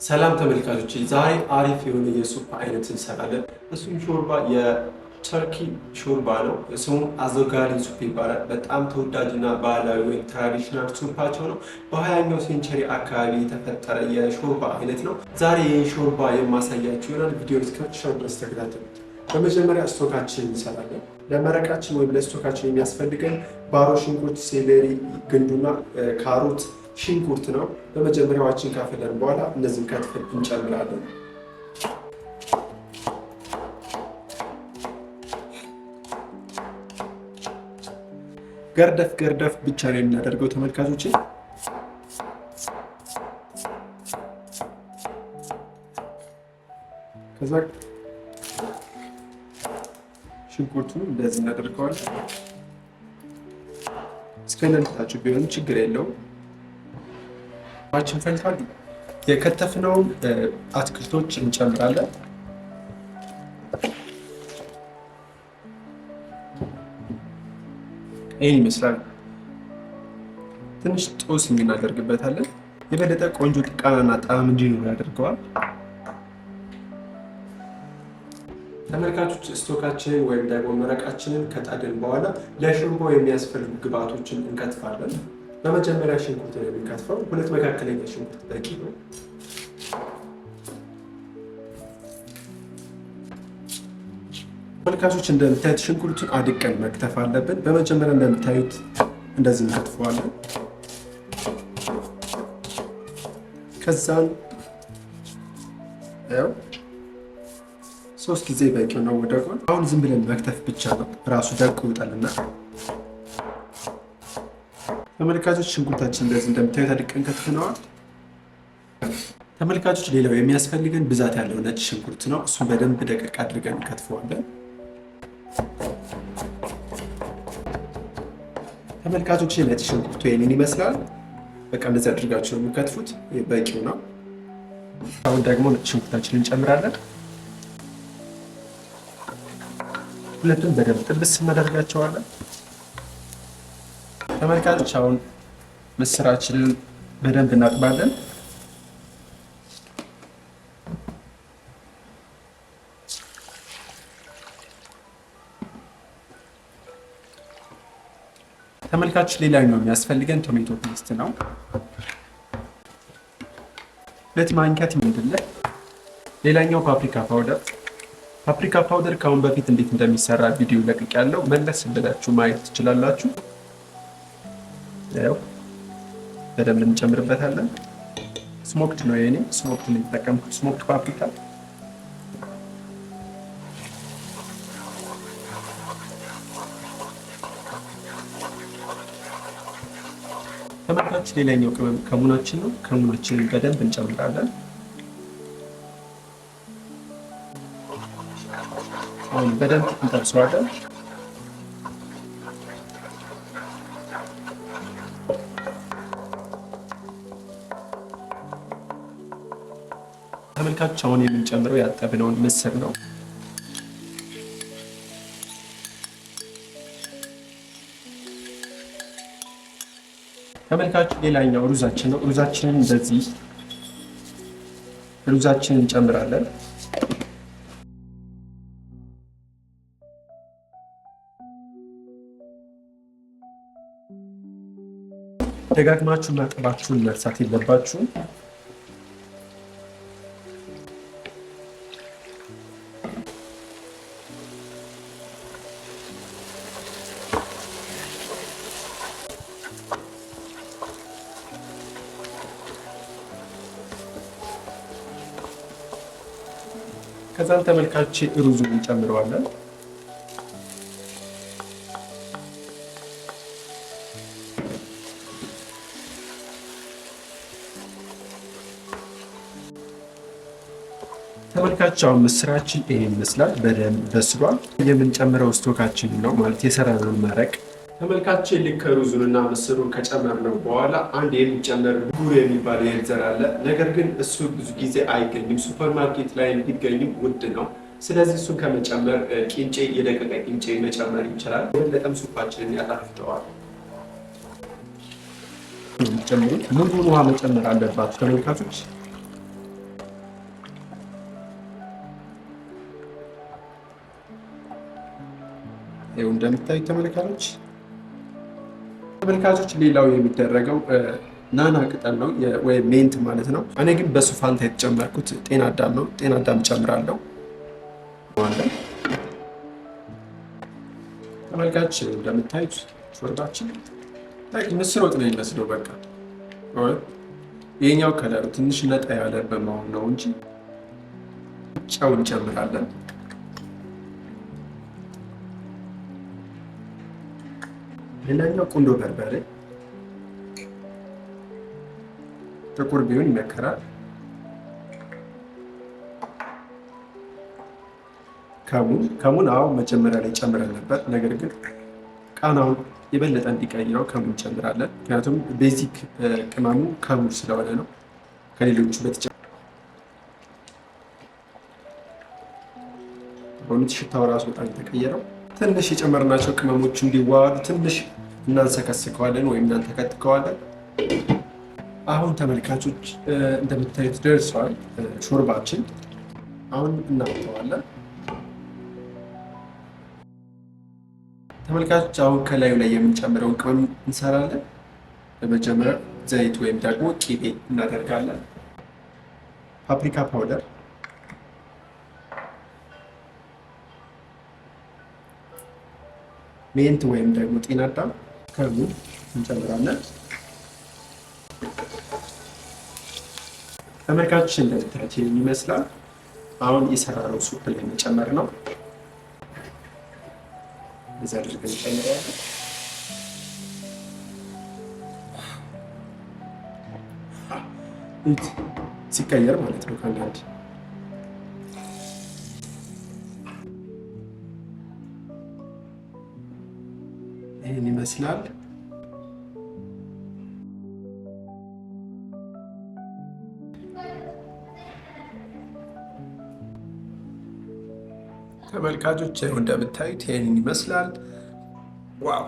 ሰላም ተመልካቾች፣ ዛሬ አሪፍ የሆነ የሱፕ አይነት እንሰራለን። እሱም ሾርባ የቱርኪ ሾርባ ነው። ስሙ አዞጋሪ ሱፕ ይባላል። በጣም ተወዳጅና ባህላዊ ወይም ትራዲሽናል ሱፓቸው ነው። በ20ኛው ሴንቸሪ አካባቢ የተፈጠረ የሾርባ አይነት ነው። ዛሬ ይህን ሾርባ የማሳያችሁ ይሆናል። ቪዲዮ እስከመጨረሻው ድረስ ተከታተሉት። በመጀመሪያ ስቶካችን እንሰራለን። ለመረቃችን ወይም ለስቶካችን የሚያስፈልገን ባሮ ሽንኩርት፣ ሴሌሪ ግንዱና ካሮት ሽንኩርት ነው። በመጀመሪያ ውሃችን ካፈለን በኋላ እነዚህን ከትፈን እንጨምራለን። ገርደፍ ገርደፍ ብቻ ነው የምናደርገው ተመልካቾች። ከዛ ሽንኩርቱን እንደዚህ እናደርገዋለን። እስከነልታችሁ ቢሆን ችግር የለውም። ማችን ፈልቷል። የከተፍነውን አትክልቶች እንጨምራለን። ይህን ይመስላል። ትንሽ ጦስ እናደርግበታለን። የበለጠ ቆንጆ ቃናና ጣዕም እንዲኖር ያደርገዋል። ተመልካቾች ስቶካችንን ወይም ደግሞ መረቃችንን ከጣድን በኋላ ለሾርባው የሚያስፈልጉ ግብአቶችን እንከትፋለን። በመጀመሪያ ሽንኩርት ነው የምንከትፈው። ሁለት መካከለኛ ሽንኩርት በቂ ነው። ተመልካቾች እንደምታዩት ሽንኩርቱን አድቀን መክተፍ አለብን። በመጀመሪያ እንደምታዩት እንደዚህ እንከትፈዋለን። ከዛን ያው 3 ጊዜ በቂው ነው ወደ ጎን። አሁን ዝም ብለን መክተፍ ብቻ ነው፣ ራሱ ደቁ ይወጣልና። ተመልካቾች ሽንኩርታችን እንደዚህ እንደምታዩት አድቀን ከትፈነዋል። ተመልካቾች ሌላው የሚያስፈልገን ብዛት ያለው ነጭ ሽንኩርት ነው። እሱን በደንብ ደቀቅ አድርገን እንከትፈዋለን። ተመልካቾች ነጭ ሽንኩርቱ ይህንን ይመስላል። በቃ እንደዚህ አድርጋችሁ ነው የሚከትፉት፣ በቂው ነው። አሁን ደግሞ ነጭ ሽንኩርታችንን እንጨምራለን። ሁለቱም በደንብ ጥብስ እናደርጋቸዋለን። ተመልካቾች አሁን ምስራችንን በደንብ እናጥባለን። ተመልካቾች ሌላኛው የሚያስፈልገን ቶሜቶ ፔስት ነው። 2 ማንኪያ ቲማቲም። ሌላኛው ፓፕሪካ ፓውደር። ፓፕሪካ ፓውደር ከአሁን በፊት እንዴት እንደሚሰራ ቪዲዮ ለቅቄያለሁ፣ መለስ ብላችሁ ማየት ትችላላችሁ። ያው በደንብ እንጨምርበታለን። ስሞክድ ነው የኔ፣ ስሞክድ ነው የተጠቀምኩት፣ ስሞክድ ፓፕሪካ። ተመልካቾች ሌላኛው ቅመም ከሙናችን ነው። ከሙናችንን በደንብ እንጨምራለን። አሁን በደንብ እንጠብሰዋለን። ተመልካቾች አሁን የምንጨምረው ያጠብነውን ምስር ነው። ተመልካቾች ሌላኛው ሩዛችን ነው። ሩዛችንን እንደዚህ ሩዛችንን እንጨምራለን። ደጋግማችሁ ማጠባችሁን መርሳት የለባችሁም። ከዛም ተመልካቾች ሩዙን እንጨምረዋለን። ተመልካቾች አሁን ምስራችን ይሄን ይመስላል፣ በደንብ በስሏል። የምንጨምረው ስቶካችን ነው ማለት የሰራነውን መረቅ። ተመልካቾች ልክ ሩዙንና ምስሩን ከጨመርነው በኋላ አንድ የሚጨመር ጉር የሚባል የእህል ዘር አለ። ነገር ግን እሱ ብዙ ጊዜ አይገኝም፣ ሱፐርማርኬት ላይ ቢገኝም ውድ ነው። ስለዚህ እሱን ከመጨመር ቂንጬ የደቀቀ ቂንጬ መጨመር ይችላል። የበለጠም ሱፓችንን ያጣፍጠዋል። ሙሉውን ውሃ መጨመር አለባችሁ ተመልካቾች። ይኸው እንደምታዩት ተመልካቾች ሌላው የሚደረገው ናና ቅጠል ነው ወይም ሜንት ማለት ነው። እኔ ግን በሱ ፋንታ የተጨመርኩት ጤና አዳም ነው። ጤና አዳም ጨምራለሁ። ተመልካች እንደምታዩት ሾርባችን ምስር ወጥ ነው የሚመስለው። በቃ ይሄኛው ከለሩ ትንሽ ነጣ ያለ በመሆን ነው እንጂ ጨው እንጨምራለን። ሌላኛው ቁንዶ በርበሬ ጥቁር ቢሆን ይመከራል። ከሙን አዎ መጀመሪያ ላይ ጨምረን ነበር፣ ነገር ግን ቃናውን የበለጠ እንዲቀይረው ከሙን ጨምራለን። ምክንያቱም ቤዚክ ቅመሙ ከሙን ስለሆነ ነው። ከሌሎቹ በተጨማሪ በእውነት ሽታው ራሱ በጣም የተቀየረው። ትንሽ የጨመርናቸው ቅመሞች እንዲዋሃዱ ትንሽ እናንሰከስከዋለን ወይም እናንተከትከዋለን። አሁን ተመልካቾች እንደምታዩት ደርሰዋል ሾርባችን። አሁን እናወጣዋለን። ተመልካቾች አሁን ከላዩ ላይ የምንጨምረውን ቅመም እንሰራለን። በመጀመሪያ ዘይት ወይም ደግሞ ቂቤ እናደርጋለን። ፓፕሪካ ፓውደር፣ ሜንት ወይም ደግሞ ጤና አዳም ከሙን እንጨምራለን። ተመልካቾች እንደምታዩት ይመስላል። አሁን የሰራነው ሱፕ ላይ መጨመር ነው። እዛ አድርገን እንጨምራለን። ሲቀየር ማለት ነው ከአንዳንድ ይህን ይመስላል። ተመልካቾች እንደምታዩት ይህንን ይመስላል። ዋው